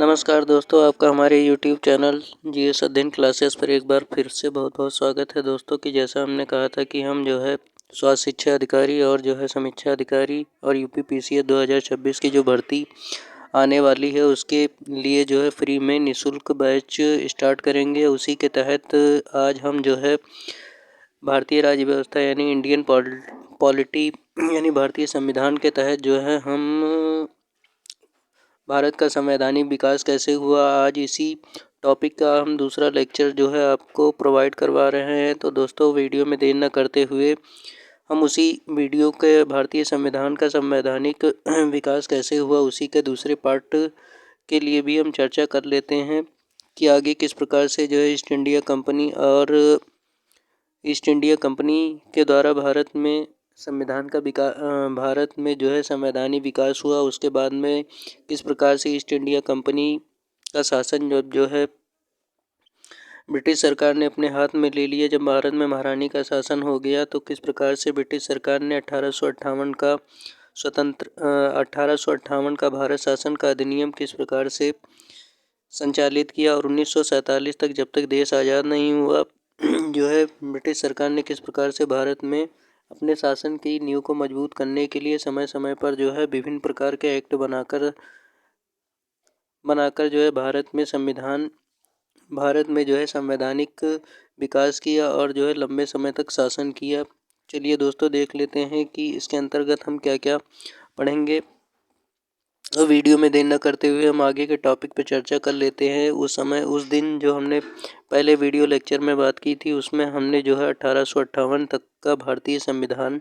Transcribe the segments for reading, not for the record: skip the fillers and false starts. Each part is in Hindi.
नमस्कार दोस्तों, आपका हमारे YouTube चैनल जीएस अध्ययन क्लासेस पर एक बार फिर से बहुत बहुत स्वागत है दोस्तों। कि जैसा हमने कहा था कि हम जो है स्वास्थ्य शिक्षा अधिकारी और जो है समीक्षा अधिकारी और यूपीपीसीएस 2026 की जो भर्ती आने वाली है उसके लिए जो है फ्री में निःशुल्क बैच स्टार्ट करेंगे। उसी के तहत आज हम जो है भारतीय राज्य व्यवस्था यानी इंडियन पॉलिटी यानी भारतीय संविधान के तहत जो है हम भारत का संवैधानिक विकास कैसे हुआ, आज इसी टॉपिक का हम दूसरा लेक्चर जो है आपको प्रोवाइड करवा रहे हैं। तो दोस्तों वीडियो में देर न करते हुए हम उसी वीडियो के भारतीय संविधान का संवैधानिक विकास कैसे हुआ उसी के दूसरे पार्ट के लिए भी हम चर्चा कर लेते हैं कि आगे किस प्रकार से जो है ईस्ट इंडिया कंपनी के द्वारा भारत में भारत में जो है संवैधानिक विकास हुआ। उसके बाद में किस प्रकार से ईस्ट इंडिया कंपनी का शासन जो है ब्रिटिश सरकार ने अपने हाथ में ले लिया। जब भारत में महारानी का शासन हो गया तो किस प्रकार से ब्रिटिश सरकार ने 1858 का भारत शासन का अधिनियम किस प्रकार से संचालित किया और 1947 तक जब तक देश आज़ाद नहीं हुआ जो है ब्रिटिश सरकार ने किस प्रकार से भारत में अपने शासन की नींव को मजबूत करने के लिए समय समय पर जो है विभिन्न प्रकार के एक्ट बनाकर जो है भारत में जो है संवैधानिक विकास किया और जो है लंबे समय तक शासन किया। चलिए दोस्तों देख लेते हैं कि इसके अंतर्गत हम क्या क्या पढ़ेंगे। तो वीडियो में देर न करते हुए हम आगे के टॉपिक पर चर्चा कर लेते हैं। उस दिन जो हमने पहले वीडियो लेक्चर में बात की थी उसमें हमने जो है 1858 तक का भारतीय संविधान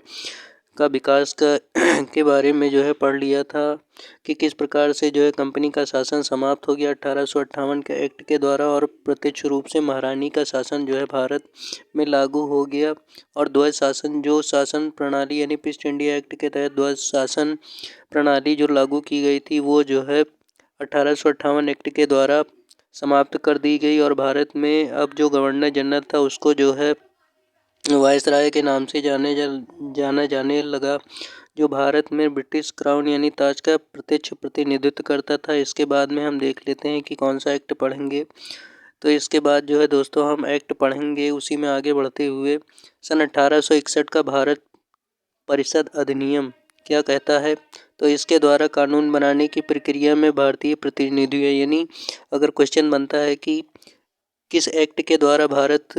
का विकास के बारे में जो है पढ़ लिया था कि किस प्रकार से जो है कंपनी का शासन समाप्त हो गया 1858 के एक्ट के द्वारा और प्रत्यक्ष रूप से महारानी का शासन जो है भारत में लागू हो गया। और द्वैध शासन प्रणाली यानी ईस्ट इंडिया एक्ट के तहत द्वैध शासन प्रणाली जो लागू की गई थी वो जो है 1858 एक्ट के द्वारा समाप्त कर दी गई। और भारत में अब जो गवर्नर जनरल था उसको जो है वायसराय के नाम से जाना जाने लगा, जो भारत में ब्रिटिश क्राउन यानी ताज का प्रत्यक्ष प्रतिनिधित्व करता था। इसके बाद में हम देख लेते हैं कि कौन सा एक्ट पढ़ेंगे। तो इसके बाद जो है दोस्तों हम एक्ट पढ़ेंगे। उसी में आगे बढ़ते हुए सन 1861 का भारत परिषद अधिनियम क्या कहता है, तो इसके द्वारा कानून बनाने की प्रक्रिया में भारतीय प्रतिनिधियों यानी अगर क्वेश्चन बनता है कि किस एक्ट के द्वारा भारत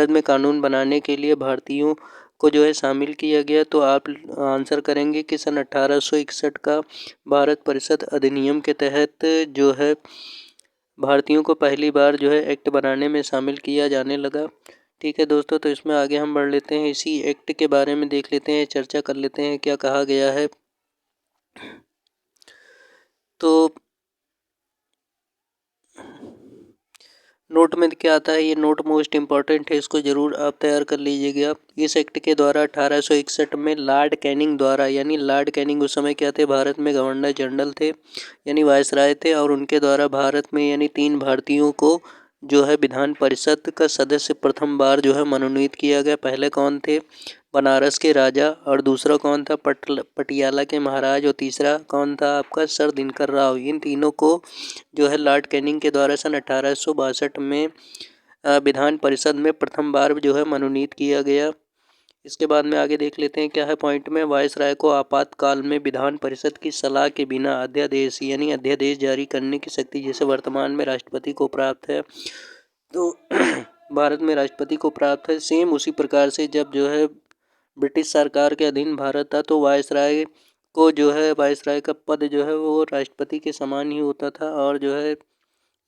में कानून बनाने के लिए भारतीयों को जो है शामिल किया गया, तो आप आंसर करेंगे कि सन 1861 का भारत परिषद अधिनियम के तहत जो है भारतीयों को पहली बार जो है एक्ट बनाने में शामिल किया जाने लगा। ठीक है दोस्तों, तो इसमें आगे हम बढ़ लेते हैं। इसी एक्ट के बारे में देख लेते हैं, चर्चा कर लेते हैं क्या कहा गया है। तो नोट में क्या आता है, ये नोट मोस्ट इम्पॉर्टेंट है, इसको ज़रूर आप तैयार कर लीजिएगा। इस एक्ट के द्वारा 1861 में लॉर्ड कैनिंग द्वारा, यानी लॉर्ड कैनिंग उस समय क्या थे, भारत में गवर्नर जनरल थे यानी वायसराय थे, और उनके द्वारा भारत में यानी 3 भारतीयों को जो है विधान परिषद का सदस्य प्रथम बार जो है मनोनीत किया गया। पहले कौन थे, बनारस के राजा, और दूसरा कौन था, पटियाला के महाराज, और तीसरा कौन था आपका, सर दिनकर राव। इन तीनों को जो है लॉर्ड कैनिंग के द्वारा सन 1862 में विधान परिषद में प्रथम बार जो है मनोनीत किया गया। इसके बाद में आगे देख लेते हैं क्या है पॉइंट में। वायसराय को आपातकाल में विधान परिषद की सलाह के बिना अध्यादेश यानी अध्यादेश जारी करने की शक्ति जैसे वर्तमान में राष्ट्रपति को प्राप्त है, तो भारत में राष्ट्रपति को प्राप्त है। सेम उसी प्रकार से जब जो है ब्रिटिश सरकार के अधीन भारत था तो वायसराय को जो है वायसराय का पद जो है वो राष्ट्रपति के समान ही होता था, और जो है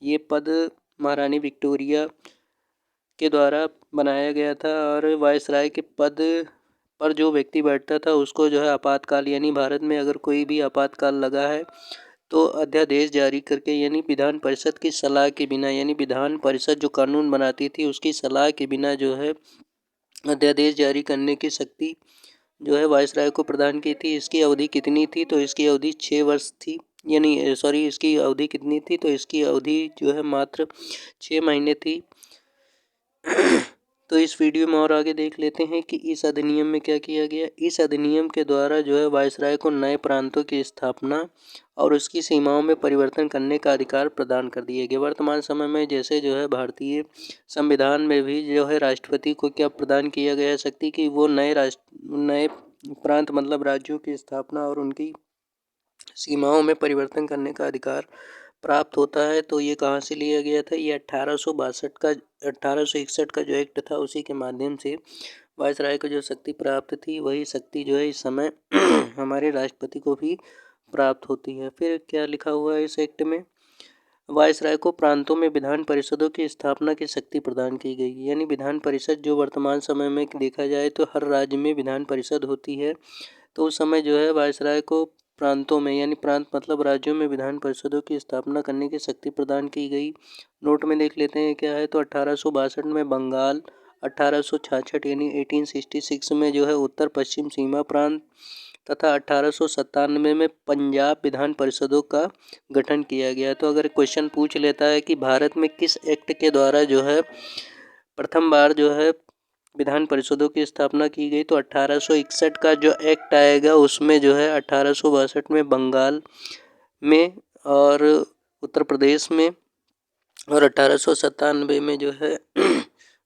ये पद महारानी विक्टोरिया के द्वारा बनाया गया था। और वायसराय के पद पर जो व्यक्ति बैठता था उसको जो है आपातकाल यानी भारत में अगर कोई भी आपातकाल लगा है तो अध्यादेश जारी करके यानी विधान परिषद की सलाह के बिना, यानी विधान परिषद जो कानून बनाती थी उसकी सलाह के बिना जो है अध्यादेश जारी करने की शक्ति जो है वायसराय को प्रदान की थी। इसकी अवधि कितनी थी, तो इसकी अवधि 6 वर्ष थी, यानी इसकी अवधि कितनी थी, तो इसकी अवधि जो है मात्र 6 महीने थी। तो इस वीडियो में और आगे देख लेते हैं कि इस अधिनियम में क्या किया गया। इस अधिनियम के द्वारा जो है वायसराय को नए प्रांतों की स्थापना और उसकी सीमाओं में परिवर्तन करने का अधिकार प्रदान कर दिया गया। वर्तमान समय में जैसे जो है भारतीय संविधान में भी जो है राष्ट्रपति को क्या प्रदान किया गया है शक्ति कि वो नए प्रांत मतलब राज्यों की स्थापना और उनकी सीमाओं में परिवर्तन करने का अधिकार प्राप्त होता है। तो ये कहाँ से लिया गया था, ये 1861 का जो एक्ट था उसी के माध्यम से वायसराय को जो शक्ति प्राप्त थी वही शक्ति जो है इस समय हमारे राष्ट्रपति को भी प्राप्त होती है। फिर क्या लिखा हुआ है इस एक्ट में, वायसराय को प्रांतों में विधान परिषदों की स्थापना की शक्ति प्रदान की गई। यानी विधान परिषद जो वर्तमान समय में देखा जाए तो हर राज्य में विधान परिषद होती है, तो उस समय जो है वायसराय को प्रांतों में यानी प्रांत मतलब राज्यों में विधान परिषदों की स्थापना करने की शक्ति प्रदान की गई। नोट में देख लेते हैं क्या है, तो 1862 में बंगाल, 1866 यानी 1866 में जो है उत्तर पश्चिम सीमा प्रांत तथा 1897 में पंजाब विधान परिषदों का गठन किया गया। तो अगर क्वेश्चन पूछ लेता है कि भारत में किस एक्ट के द्वारा जो है प्रथम बार जो है विधान परिषदों की स्थापना की गई, तो 1861 का जो एक्ट आएगा उसमें जो है 1862 में बंगाल में और उत्तर प्रदेश में और 1897 में जो है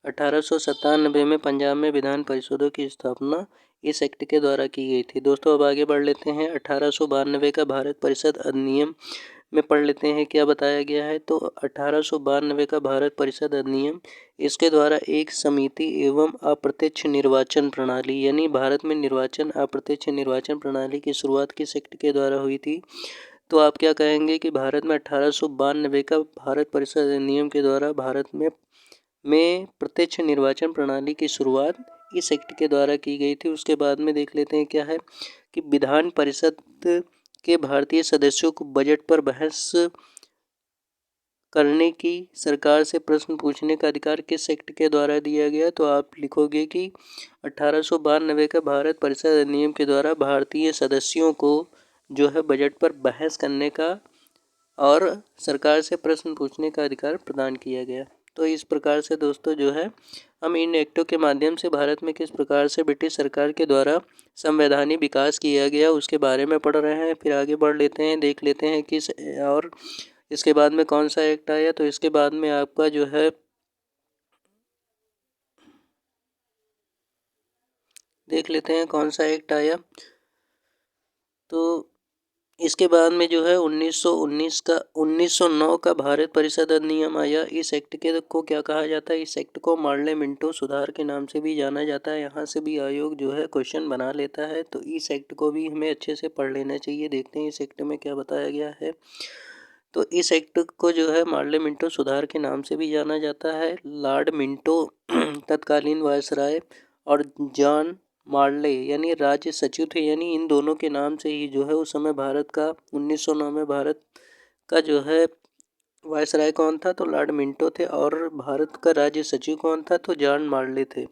1897 में पंजाब में विधान परिषदों की स्थापना इस एक्ट के द्वारा की गई थी। दोस्तों अब आगे बढ़ लेते हैं 1892 का भारत परिषद अधिनियम में पढ़ लेते हैं क्या बताया गया है। तो 1892 का भारत परिषद अधिनियम, इसके द्वारा एक समिति एवं अप्रत्यक्ष निर्वाचन प्रणाली यानी भारत में निर्वाचन अप्रत्यक्ष निर्वाचन प्रणाली की शुरुआत किस एक्ट के द्वारा हुई थी। तो आप क्या कहेंगे कि भारत में 1892 का भारत परिषद अधिनियम के द्वारा भारत में प्रत्यक्ष निर्वाचन प्रणाली की शुरुआत इस एक्ट के द्वारा की गई थी। उसके बाद में देख लेते हैं क्या है कि विधान परिषद के भारतीय सदस्यों को बजट पर बहस करने की, सरकार से प्रश्न पूछने का अधिकार किस एक्ट के द्वारा दिया गया। तो आप लिखोगे कि 1892 का भारत परिषद अधिनियम के द्वारा भारतीय सदस्यों को जो है बजट पर बहस करने का और सरकार से प्रश्न पूछने का अधिकार प्रदान किया गया। तो इस प्रकार से दोस्तों जो है हम इन एक्टों के माध्यम से भारत में किस प्रकार से ब्रिटिश सरकार के द्वारा संवैधानिक विकास किया गया उसके बारे में पढ़ रहे हैं। फिर आगे बढ़ लेते हैं, देख लेते हैं किस और इसके बाद में कौन सा एक्ट आया। तो इसके बाद में आपका जो है देख लेते हैं कौन सा एक्ट आया। तो इसके बाद में जो है 1909 का भारत परिषद अधिनियम आया। इस एक्ट के को क्या कहा जाता है, इस एक्ट को मार्ले मिंटो सुधार के नाम से भी जाना जाता है। यहाँ से भी आयोग जो है क्वेश्चन बना लेता है, तो इस एक्ट को भी हमें अच्छे से पढ़ लेना चाहिए। देखते हैं इस एक्ट में क्या बताया गया है। तो इस एक्ट को जो है मार्ले मिंटो सुधार के नाम से भी जाना जाता है। लॉर्ड मिंटो तत्कालीन वायसराय और जॉन मार्ले यानी राज्य सचिव थे, यानी इन दोनों के नाम से ही जो है उस समय भारत का 1909 में भारत का जो है वायसराय कौन था, तो लॉर्ड मिंटो थे और भारत का राज्य सचिव कौन था, तो जॉन मार्ले थे।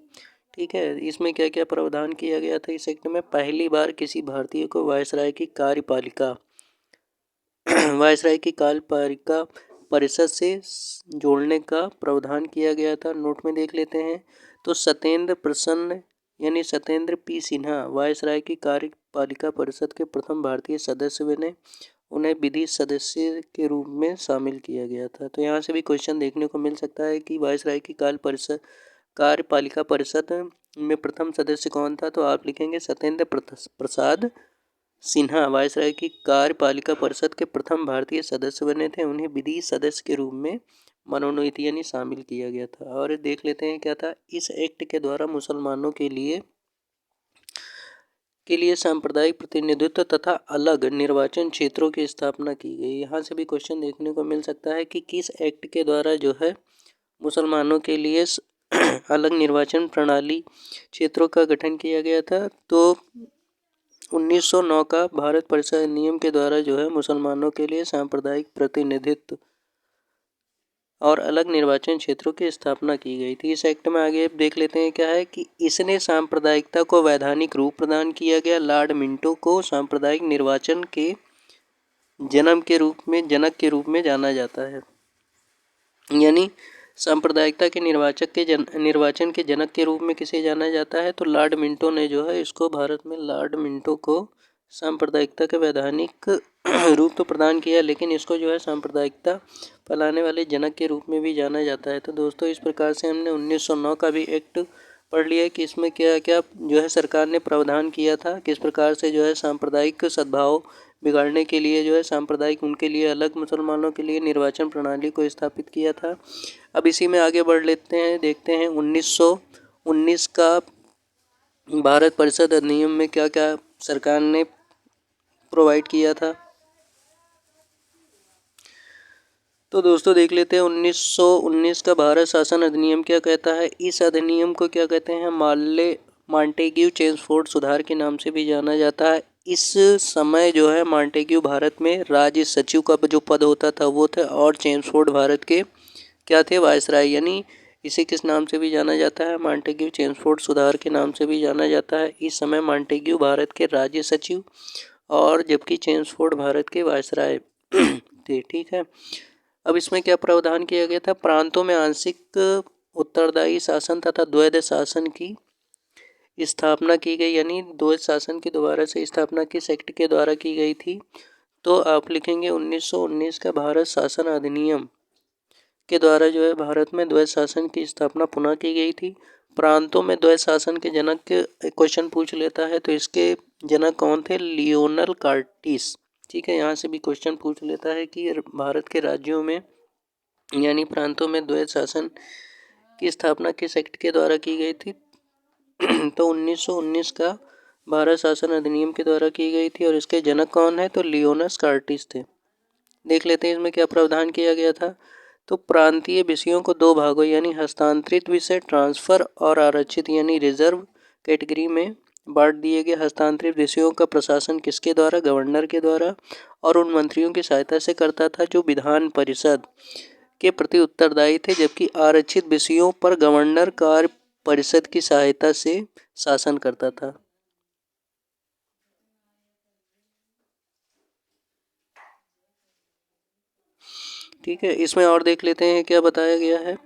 ठीक है, इसमें क्या क्या प्रावधान किया गया था इस एक्ट में। पहली बार किसी भारतीय को वायसराय की कार्यपालिका परिषद से जोड़ने का प्रावधान किया गया था। नोट में देख लेते हैं, तो सत्येंद्र प्रसन्न यानी सत्येंद्र पी सिन्हा वायसराय की कार्यपालिका परिषद के प्रथम भारतीय सदस्य बने। उन्हें विधि सदस्य के रूप में शामिल किया गया था। तो यहाँ से भी क्वेश्चन देखने को मिल सकता है कि वायसराय की कार्यपालिका परिषद में प्रथम सदस्य कौन था। तो आप लिखेंगे सत्येंद्र प्रसाद सिन्हा वायसराय की कार्यपालिका परिषद के प्रथम भारतीय सदस्य बने थे। उन्हें विधि सदस्य के रूप में मनोनीत यानी शामिल किया गया था। और देख लेते हैं क्या था, इस एक्ट के द्वारा मुसलमानों के लिए सांप्रदायिक प्रतिनिधित्व तथा अलग निर्वाचन क्षेत्रों की स्थापना की गई। यहाँ से भी क्वेश्चन देखने को मिल सकता है कि किस एक्ट के द्वारा जो है मुसलमानों के लिए अलग निर्वाचन प्रणाली क्षेत्रों का गठन किया गया था। तो 1909 का भारत परिषद नियम के द्वारा जो है मुसलमानों के लिए सांप्रदायिक प्रतिनिधित्व और अलग निर्वाचन क्षेत्रों की स्थापना की गई थी। इस एक्ट में आगे देख लेते हैं क्या है कि इसने सांप्रदायिकता को वैधानिक रूप प्रदान किया गया। लॉर्ड मिंटो को सांप्रदायिक निर्वाचन के जनक के रूप में जाना जाता है। यानी सांप्रदायिकता के निर्वाचन के जनक के रूप में किसे जाना जाता है? तो लॉर्ड मिंटो ने जो है इसको, भारत में लॉर्ड मिंटो को सांप्रदायिकता का वैधानिक रूप तो प्रदान किया, लेकिन इसको जो है सांप्रदायिकता फैलाने वाले जनक के रूप में भी जाना जाता है। तो दोस्तों इस प्रकार से हमने 1909 का भी एक्ट पढ़ लिया कि इसमें क्या क्या जो है सरकार ने प्रावधान किया था, किस प्रकार से जो है सांप्रदायिक सद्भाव बिगाड़ने के लिए जो है सांप्रदायिक, उनके लिए अलग, मुसलमानों के लिए निर्वाचन प्रणाली को स्थापित किया था। अब इसी में आगे बढ़ लेते हैं, देखते हैं 1919 का भारत परिषद अधिनियम में क्या क्या सरकार ने प्रोवाइड किया था। तो दोस्तों देख लेते हैं 1919 का भारत शासन अधिनियम क्या कहता है। इस अधिनियम को क्या कहते हैं? मॉन्टेग्यू चेम्सफोर्ड सुधार के नाम से भी जाना जाता है। इस समय जो है मॉन्टेग्यू भारत में राज्य सचिव का जो पद होता था वो थे, और चेम्सफोर्ड भारत के क्या थे? वायसराय। यानी इसे किस नाम से भी जाना जाता है? मॉन्टेग्यू चेम्सफोर्ड सुधार के नाम से भी जाना जाता है। इस समय मॉन्टेग्यू भारत के राज्य सचिव और जबकि चेम्सफोर्ड भारत के वायसराय थे। ठीक है, अब इसमें क्या प्रावधान किया गया था? प्रांतों में आंशिक उत्तरदायी शासन तथा द्वैध शासन की स्थापना की गई, यानी द्वैध शासन की दोबारा से स्थापना किस एक्ट के द्वारा की गई थी? तो आप लिखेंगे 1919 का भारत शासन अधिनियम के द्वारा जो है भारत में द्वैध शासन की स्थापना पुनः की गई थी। प्रांतों में द्वैध शासन के जनक क्वेश्चन पूछ लेता है, तो इसके जनक कौन थे? Lionel Curtis. ठीक है, यहाँ से भी क्वेश्चन पूछ लेता है कि भारत के राज्यों में यानी प्रांतों में द्वैध शासन की स्थापना किस एक्ट के द्वारा की गई थी? तो 1919 का भारत शासन अधिनियम के द्वारा की गई थी, और इसके जनक कौन है? तो लियोनस कार्टिस थे। देख लेते हैं इसमें क्या प्रावधान किया गया था। तो प्रांतीय विषयों को दो भागों यानी हस्तांतरित विषय ट्रांसफर और आरक्षित यानी रिजर्व कैटेगरी में बांट दिए गए। हस्तांतरित विषयों का प्रशासन किसके द्वारा? गवर्नर के द्वारा, और उन मंत्रियों की सहायता से करता था जो विधान परिषद के प्रति उत्तरदायी थे, जबकि आरक्षित विषयों पर गवर्नर कार्य परिषद की सहायता से शासन करता था। ठीक है, इसमें और देख लेते हैं क्या बताया गया है।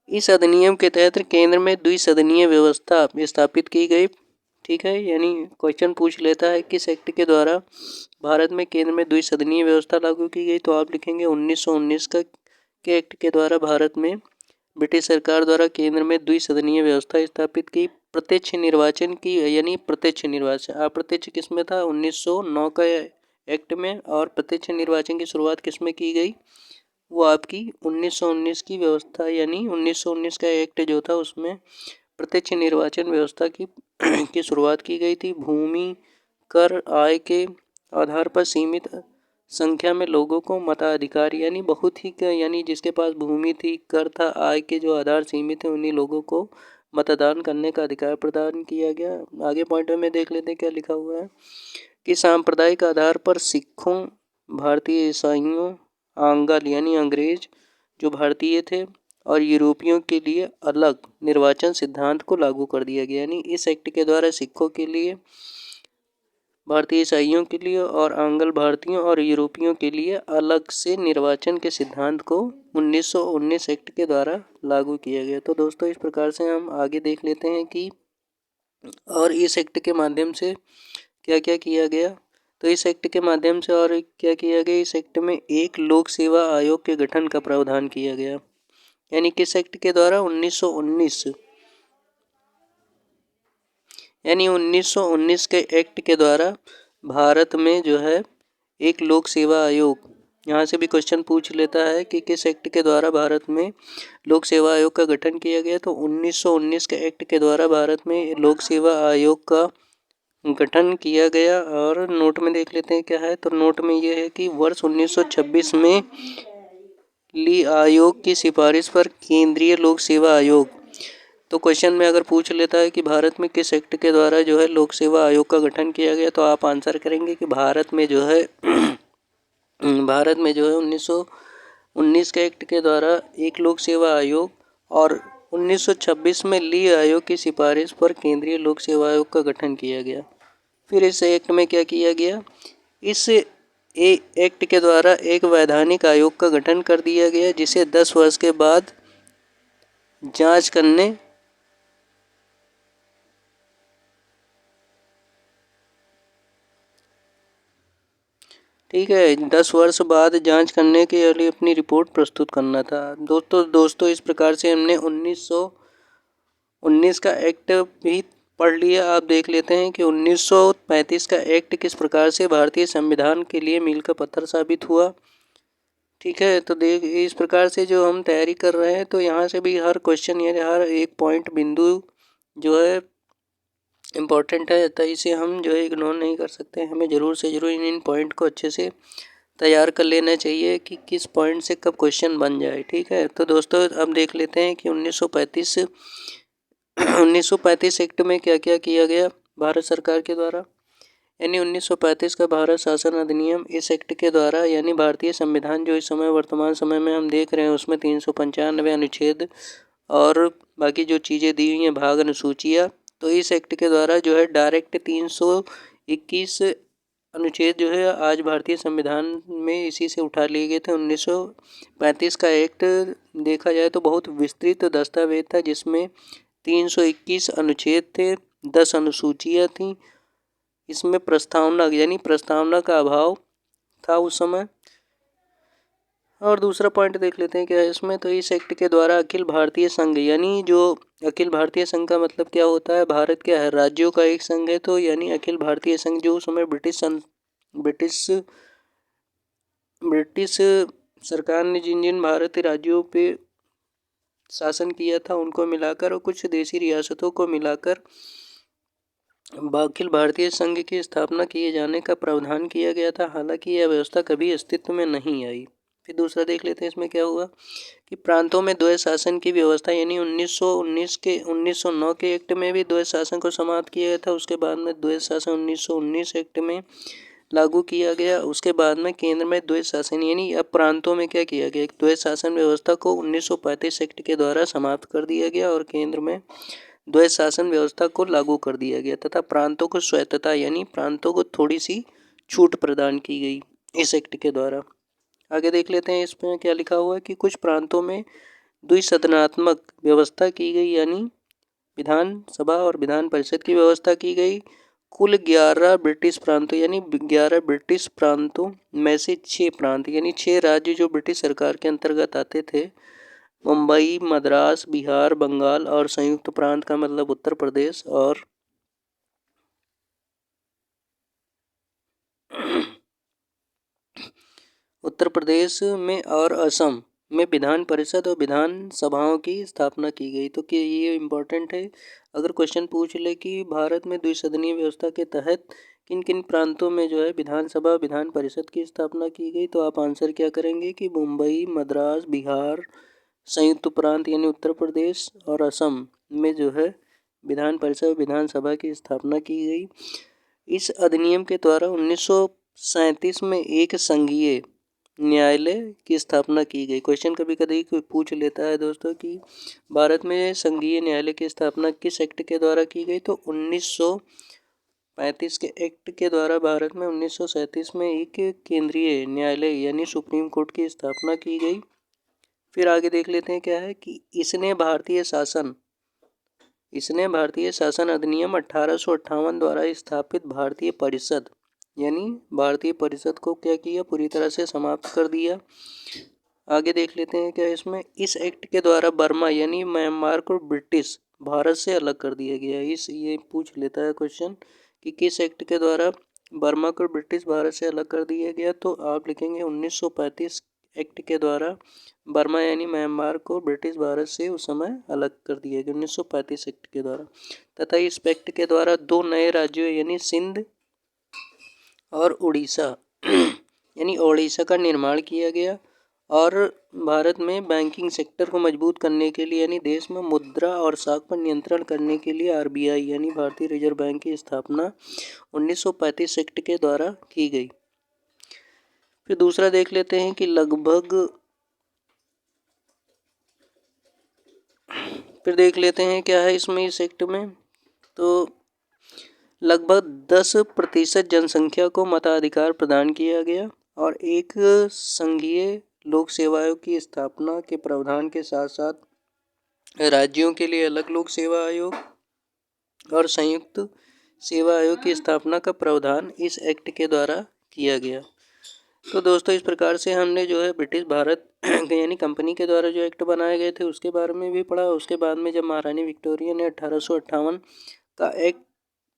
इस अधिनियम के तहत केंद्र में द्विसदनीय व्यवस्था स्थापित की गई। ठीक है, यानी क्वेश्चन पूछ लेता है किस एक्ट के द्वारा भारत में केंद्र में द्विसदनीय व्यवस्था लागू की गई, तो आप लिखेंगे 1919 के एक्ट के द्वारा भारत में ब्रिटिश सरकार द्वारा केंद्र में द्विसदनीय व्यवस्था स्थापित की। प्रत्यक्ष निर्वाचन की, यानी प्रत्यक्ष निर्वाचन, अप्रत्यक्ष किस में था? 1909 का एक्ट में, और प्रत्यक्ष निर्वाचन की शुरुआत किस में की गई? वो आपकी 1919 की व्यवस्था, यानी 1919 का एक्ट जो था उसमें प्रत्यक्ष निर्वाचन व्यवस्था की शुरुआत की गई थी। भूमि कर आय के आधार पर सीमित संख्या में लोगों को मताधिकार, यानी बहुत ही यानी जिसके पास भूमि थी, कर था, आय के जो आधार सीमित है, उन्हीं लोगों को मतदान करने का अधिकार प्रदान किया गया। आगे पॉइंट में देख लेते हैं क्या लिखा हुआ है कि सांप्रदायिक आधार पर सिखों, भारतीय ईसाइयों, आंग्ल यानी अंग्रेज जो भारतीय थे, और यूरोपियों के लिए अलग निर्वाचन सिद्धांत को लागू कर दिया गया। यानी इस एक्ट के द्वारा सिखों के लिए, भारतीय ईसाइयों के लिए, और आंग्ल भारतीयों और यूरोपियों के लिए अलग से निर्वाचन के सिद्धांत को 1919 एक्ट के द्वारा लागू किया गया। तो दोस्तों इस प्रकार से हम आगे देख लेते हैं कि और इस एक्ट के माध्यम से क्या क्या किया गया। तो इस एक्ट के माध्यम से और क्या किया गया? इस एक्ट में एक लोक सेवा आयोग के गठन का प्रावधान किया गया। यानी किस एक्ट के द्वारा? 1919, यानी 1919 के एक्ट के द्वारा भारत में जो है एक लोक सेवा आयोग, यहाँ से भी क्वेश्चन पूछ लेता है कि किस एक्ट के द्वारा भारत में लोक सेवा आयोग का गठन किया गया। तो 1919 के एक्ट के द्वारा भारत में लोक सेवा आयोग का गठन किया गया। और नोट में देख लेते हैं क्या है। तो नोट में यह है कि वर्ष 1926 में ली आयोग की सिफारिश पर केंद्रीय लोक सेवा आयोग, तो क्वेश्चन में अगर पूछ लेता है कि भारत में किस एक्ट के द्वारा जो है लोक सेवा आयोग का गठन किया गया, तो आप आंसर करेंगे कि भारत में जो है 1919 के एक्ट के द्वारा एक लोक सेवा आयोग, और 1926 में ली आयोग की सिफारिश पर केंद्रीय लोक सेवा आयोग का गठन किया गया। फिर इस एक्ट में क्या किया गया? इस एक्ट के द्वारा एक वैधानिक आयोग का गठन कर दिया गया, जिसे 10 वर्ष के बाद जांच करने ठीक है 10 वर्ष बाद जांच करने के लिए अपनी रिपोर्ट प्रस्तुत करना था। दोस्तों इस प्रकार से हमने 1919 का एक्ट भी पढ़ लिया। आप देख लेते हैं कि 1935 का एक्ट किस प्रकार से भारतीय संविधान के लिए मील का पत्थर साबित हुआ। ठीक है, तो देख इस प्रकार से जो हम तैयारी कर रहे हैं तो यहाँ से भी हर क्वेश्चन यानी हर एक पॉइंट बिंदु जो है इम्पोर्टेंट है, तो इसे हम जो है इग्नोर नहीं कर सकते। हमें ज़रूर से ज़रूर इन पॉइंट को अच्छे से तैयार कर लेना चाहिए कि किस पॉइंट से कब क्वेश्चन बन जाए। ठीक है, तो दोस्तों अब देख लेते हैं कि 1935 एक्ट में क्या क्या किया गया भारत सरकार के द्वारा। यानी 1935 का भारत शासन अधिनियम, इस एक्ट के द्वारा यानी भारतीय संविधान जो इस समय वर्तमान समय में हम देख रहे हैं उसमें 395 अनुच्छेद और बाकी जो चीज़ें दी हुई हैं भाग अनुसूचियाँ, तो इस एक्ट के द्वारा जो है डायरेक्ट 321 अनुच्छेद जो है आज भारतीय संविधान में इसी से उठा लिए गए थे। 1935 का एक्ट देखा जाए तो बहुत विस्तृत दस्तावेज था जिसमें 321 अनुच्छेद थे, 10 अनुसूचियाँ थीं। इसमें प्रस्तावना यानी प्रस्तावना का अभाव था उस समय। और दूसरा पॉइंट देख लेते हैं क्या है इसमें। तो इस एक्ट के द्वारा अखिल भारतीय संघ यानी जो अखिल भारतीय संघ का मतलब क्या होता है, भारत के हर राज्यों का एक संघ है, तो यानी अखिल भारतीय संघ जो उस समय ब्रिटिश सरकार ने जिन जिन भारतीय राज्यों पे शासन किया था उनको मिलाकर और कुछ देशी रियासतों को मिलाकर अखिल भारतीय संघ की स्थापना किए जाने का प्रावधान किया गया था। हालांकि यह व्यवस्था कभी अस्तित्व में नहीं आई। फिर दूसरा देख लेते हैं इसमें क्या हुआ कि प्रांतों में द्वैध शासन की व्यवस्था यानी 1909 के एक्ट में भी द्वैध शासन को समाप्त किया गया था। उसके बाद में द्वैध शासन 1919 एक्ट में लागू किया गया। उसके बाद में केंद्र में द्वैध शासन यानी अब प्रांतों में क्या किया गया, द्वैध शासन व्यवस्था को 1935 एक्ट के द्वारा समाप्त कर दिया गया और केंद्र में द्वैध शासन व्यवस्था को लागू कर दिया गया तथा प्रांतों को स्वायत्तता यानी प्रांतों को थोड़ी सी छूट प्रदान की गई इस एक्ट के द्वारा। आगे देख लेते हैं इसमें क्या लिखा हुआ है कि कुछ प्रांतों में द्विसदनात्मक व्यवस्था की गई यानी विधानसभा और विधान परिषद की व्यवस्था की गई। कुल 11 ब्रिटिश प्रांतों यानी 11 ब्रिटिश प्रांतों में से 6 प्रांत यानी 6 राज्य जो ब्रिटिश सरकार के अंतर्गत आते थे, मुंबई, मद्रास, बिहार, बंगाल और संयुक्त प्रांत का मतलब उत्तर प्रदेश और उत्तर प्रदेश में और असम में विधान परिषद और विधान सभाओं की स्थापना की गई। तो क्या ये इम्पोर्टेंट है, अगर क्वेश्चन पूछ ले कि भारत में द्विसदनीय व्यवस्था के तहत किन किन प्रांतों में जो है विधानसभा विधान परिषद की स्थापना की गई, तो आप आंसर क्या करेंगे कि मुंबई, मद्रास, बिहार, संयुक्त प्रांत यानी उत्तर प्रदेश और असम में जो है विधान परिषद विधानसभा की स्थापना की गई। इस अधिनियम के द्वारा 1937 में एक संघीय न्यायालय की स्थापना की गई। क्वेश्चन कभी कभी पूछ लेता है दोस्तों कि भारत में संघीय न्यायालय की स्थापना किस एक्ट के द्वारा की गई, तो 1935 के एक्ट के द्वारा भारत में 1937 में एक केंद्रीय न्यायालय यानी सुप्रीम कोर्ट की स्थापना की गई। फिर आगे देख लेते हैं क्या है कि इसने भारतीय शासन अधिनियम 1858 द्वारा स्थापित भारतीय परिषद यानी भारतीय परिषद को क्या किया, पूरी तरह से समाप्त कर दिया। आगे देख लेते हैं क्या इसमें। इस एक्ट के द्वारा बर्मा यानी म्यांमार को ब्रिटिश भारत से अलग कर दिया गया। ये पूछ लेता है क्वेश्चन कि किस एक्ट के द्वारा बर्मा को ब्रिटिश भारत से अलग कर दिया गया, तो आप लिखेंगे 1935 एक्ट के द्वारा बर्मा यानी म्यांमार को ब्रिटिश भारत से उस समय अलग कर दिया गया 1935 एक्ट के द्वारा। तथा इस एक्ट के द्वारा 2 नए राज्यों यानी सिंध और उड़ीसा यानी ओडिशा का निर्माण किया गया। और भारत में बैंकिंग सेक्टर को मजबूत करने के लिए यानी देश में मुद्रा और साख पर नियंत्रण करने के लिए आरबीआई यानी भारतीय रिजर्व बैंक की स्थापना 1935 एक्ट के द्वारा की गई। फिर दूसरा देख लेते हैं कि फिर देख लेते हैं क्या है इसमें इस एक्ट में। तो लगभग 10% जनसंख्या को मताधिकार प्रदान किया गया और एक संघीय लोक सेवाओं की स्थापना के प्रावधान के साथ साथ राज्यों के लिए अलग लोक सेवा आयोग और संयुक्त सेवा आयोग की स्थापना का प्रावधान इस एक्ट के द्वारा किया गया। तो दोस्तों इस प्रकार से हमने जो है ब्रिटिश भारत यानी कंपनी के द्वारा जो एक्ट बनाए गए थे उसके बारे में भी पढ़ा। उसके बाद में जब महारानी विक्टोरिया ने 1858 का एक्ट,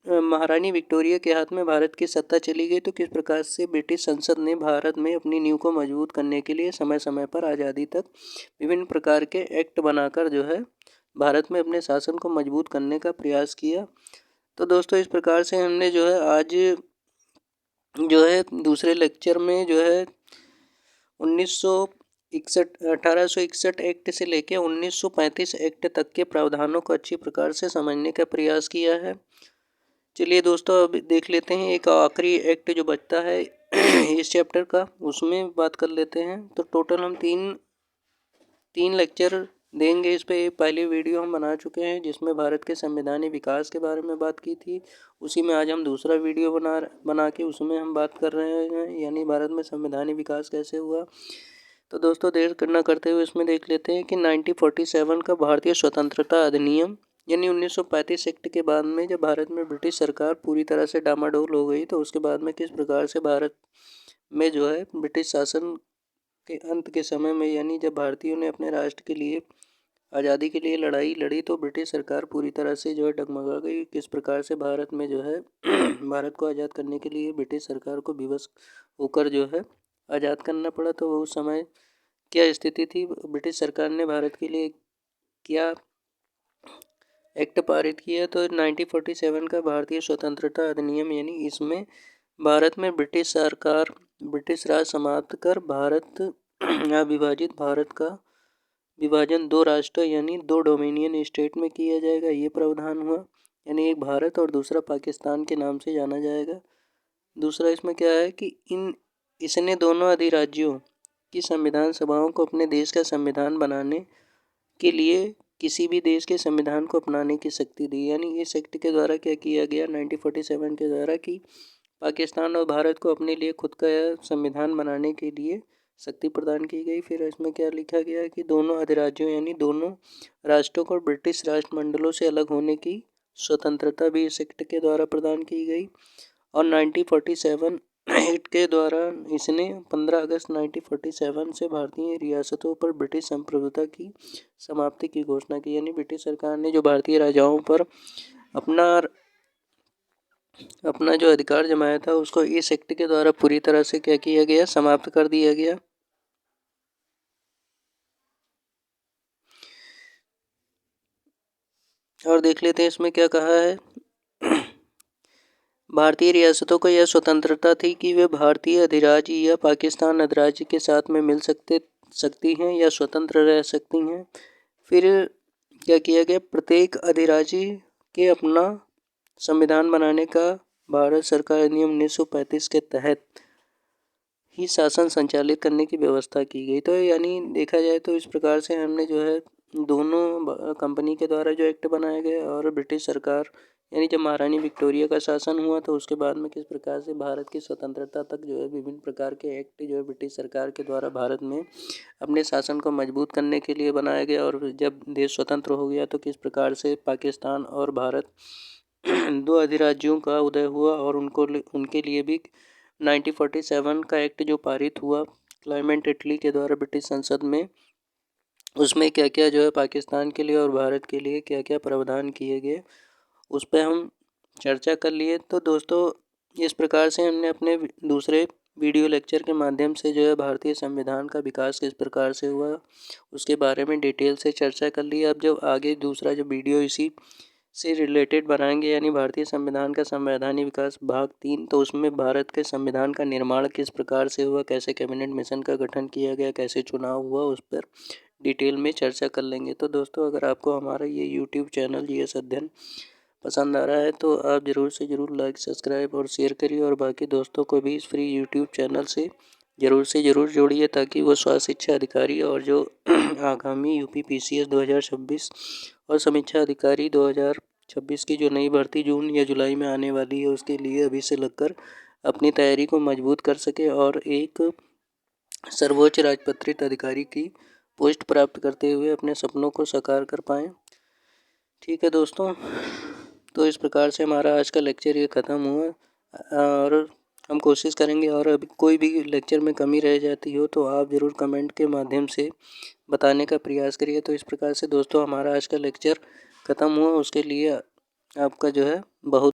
महारानी विक्टोरिया के हाथ में भारत की सत्ता चली गई, तो किस प्रकार से ब्रिटिश संसद ने भारत में अपनी नींव को मजबूत करने के लिए समय समय पर आज़ादी तक विभिन्न प्रकार के एक्ट बनाकर जो है भारत में अपने शासन को मजबूत करने का प्रयास किया। तो दोस्तों इस प्रकार से हमने जो है आज जो है दूसरे लेक्चर में जो है 1861 एक्ट से लेकर 1935 एक्ट तक के प्रावधानों को अच्छी प्रकार से समझने का प्रयास किया है। चलिए दोस्तों अब देख लेते हैं एक आखिरी एक्ट जो बचता है इस चैप्टर का, उसमें बात कर लेते हैं। तो टोटल हम तीन लेक्चर देंगे इस पे। पहली वीडियो हम बना चुके हैं जिसमें भारत के संवैधानिक विकास के बारे में बात की थी, उसी में आज हम दूसरा वीडियो बना के उसमें हम बात कर रहे हैं, यानी भारत में संवैधानिक विकास कैसे हुआ। तो दोस्तों देर न करते हुए इसमें देख लेते हैं कि 1947 का भारतीय स्वतंत्रता अधिनियम यानी 1935 एक्ट के बाद में जब भारत में ब्रिटिश सरकार पूरी तरह से डामाडोल हो गई, तो उसके बाद में किस प्रकार से भारत में जो है ब्रिटिश शासन के अंत के समय में, यानी जब भारतीयों ने अपने राष्ट्र के लिए आज़ादी के लिए लड़ाई लड़ी, तो ब्रिटिश सरकार पूरी तरह से जो है डगमगा गई। किस प्रकार से भारत में जो है भारत को आज़ाद करने के लिए ब्रिटिश सरकार को विवश होकर जो है आज़ाद करना पड़ा। तो उस समय क्या स्थिति थी, ब्रिटिश सरकार ने भारत के लिए क्या एक्ट पारित किया। तो 1947 का भारतीय स्वतंत्रता अधिनियम, यानी इसमें भारत में ब्रिटिश सरकार ब्रिटिश राज समाप्त कर भारत विभाजित भारत का विभाजन दो राष्ट्र यानी दो डोमिनियन स्टेट में किया जाएगा, ये प्रावधान हुआ। यानी एक भारत और दूसरा पाकिस्तान के नाम से जाना जाएगा। दूसरा इसमें क्या है कि इसने दोनों अधिराज्यों की संविधान सभाओं को अपने देश का संविधान बनाने के लिए किसी भी देश के संविधान को अपनाने की शक्ति दी। यानी इस एक्ट के द्वारा क्या किया गया 1947 के द्वारा कि पाकिस्तान और भारत को अपने लिए खुद का संविधान बनाने के लिए शक्ति प्रदान की गई। फिर इसमें क्या लिखा गया कि दोनों अधिराज्यों यानी दोनों राष्ट्रों को ब्रिटिश राष्ट्रमंडलों से अलग होने की स्वतंत्रता भी इस एक्ट के द्वारा प्रदान की गई। और 1947 एक्ट के द्वारा इसने 15 अगस्त 1947 से भारतीय रियासतों पर ब्रिटिश संप्रभुता की समाप्ति की घोषणा की। यानी ब्रिटिश सरकार ने जो भारतीय राजाओं पर अपना जो अधिकार जमाया था उसको इस एक्ट के द्वारा पूरी तरह से क्या किया गया, समाप्त कर दिया गया। और देख लेते हैं इसमें क्या कहा है। भारतीय रियासतों को यह स्वतंत्रता थी कि वे भारतीय अधिराज्य या पाकिस्तान अधिराज्य के साथ में मिल सकती हैं या स्वतंत्र रह सकती हैं। फिर क्या किया गया, प्रत्येक अधिराज्य के अपना संविधान बनाने का भारत सरकार अधिनियम 1935 के तहत ही शासन संचालित करने की व्यवस्था की गई। तो यानी देखा जाए तो इस प्रकार से हमने जो है दोनों कंपनी के द्वारा जो एक्ट बनाए गए और ब्रिटिश सरकार यानी जब महारानी विक्टोरिया का शासन हुआ तो उसके बाद में किस प्रकार से भारत की स्वतंत्रता तक जो है विभिन्न प्रकार के एक्ट जो है ब्रिटिश सरकार के द्वारा भारत में अपने शासन को मजबूत करने के लिए बनाया गया। और जब देश स्वतंत्र हो गया तो किस प्रकार से पाकिस्तान और भारत दो अधिराज्यों का उदय हुआ और उनके लिए भी 1947 का एक्ट जो पारित हुआ क्लेमेंट एटली के द्वारा ब्रिटिश संसद में, उसमें क्या क्या जो है पाकिस्तान के लिए और भारत के लिए क्या क्या प्रावधान किए गए उस पर हम चर्चा कर लिए। तो दोस्तों इस प्रकार से हमने अपने दूसरे वीडियो लेक्चर के माध्यम से जो है भारतीय संविधान का विकास किस प्रकार से हुआ उसके बारे में डिटेल से चर्चा कर ली। अब जब आगे दूसरा जो वीडियो इसी से रिलेटेड बनाएंगे यानी भारतीय संविधान का संवैधानिक विकास भाग 3, तो उसमें भारत के संविधान का निर्माण किस प्रकार से हुआ, कैसे कैबिनेट मिशन का गठन किया गया, कैसे चुनाव हुआ, उस पर डिटेल में चर्चा कर लेंगे। तो दोस्तों अगर आपको हमारा ये यूट्यूब चैनल जीएस अध्ययन पसंद आ रहा है तो आप ज़रूर से ज़रूर लाइक सब्सक्राइब और शेयर करिए और बाकी दोस्तों को भी इस फ्री यूट्यूब चैनल से ज़रूर से ज़रूर जोड़िए ताकि वो स्वास्थ्य शिक्षा अधिकारी और जो आगामी यूपी पीसीएस 2026 और समीक्षा अधिकारी 2026 की जो नई भर्ती जून या जुलाई में आने वाली है उसके लिए अभी से लगकर अपनी तैयारी को मजबूत कर सके और एक सर्वोच्च राजपत्रित अधिकारी की पोस्ट प्राप्त करते हुए अपने सपनों को साकार कर पाएँ। ठीक है दोस्तों, तो इस प्रकार से हमारा आज का लेक्चर ये ख़त्म हुआ और हम कोशिश करेंगे, और अभी कोई भी लेक्चर में कमी रह जाती हो तो आप ज़रूर कमेंट के माध्यम से बताने का प्रयास करिए। तो इस प्रकार से दोस्तों हमारा आज का लेक्चर ख़त्म हुआ, उसके लिए आपका जो है बहुत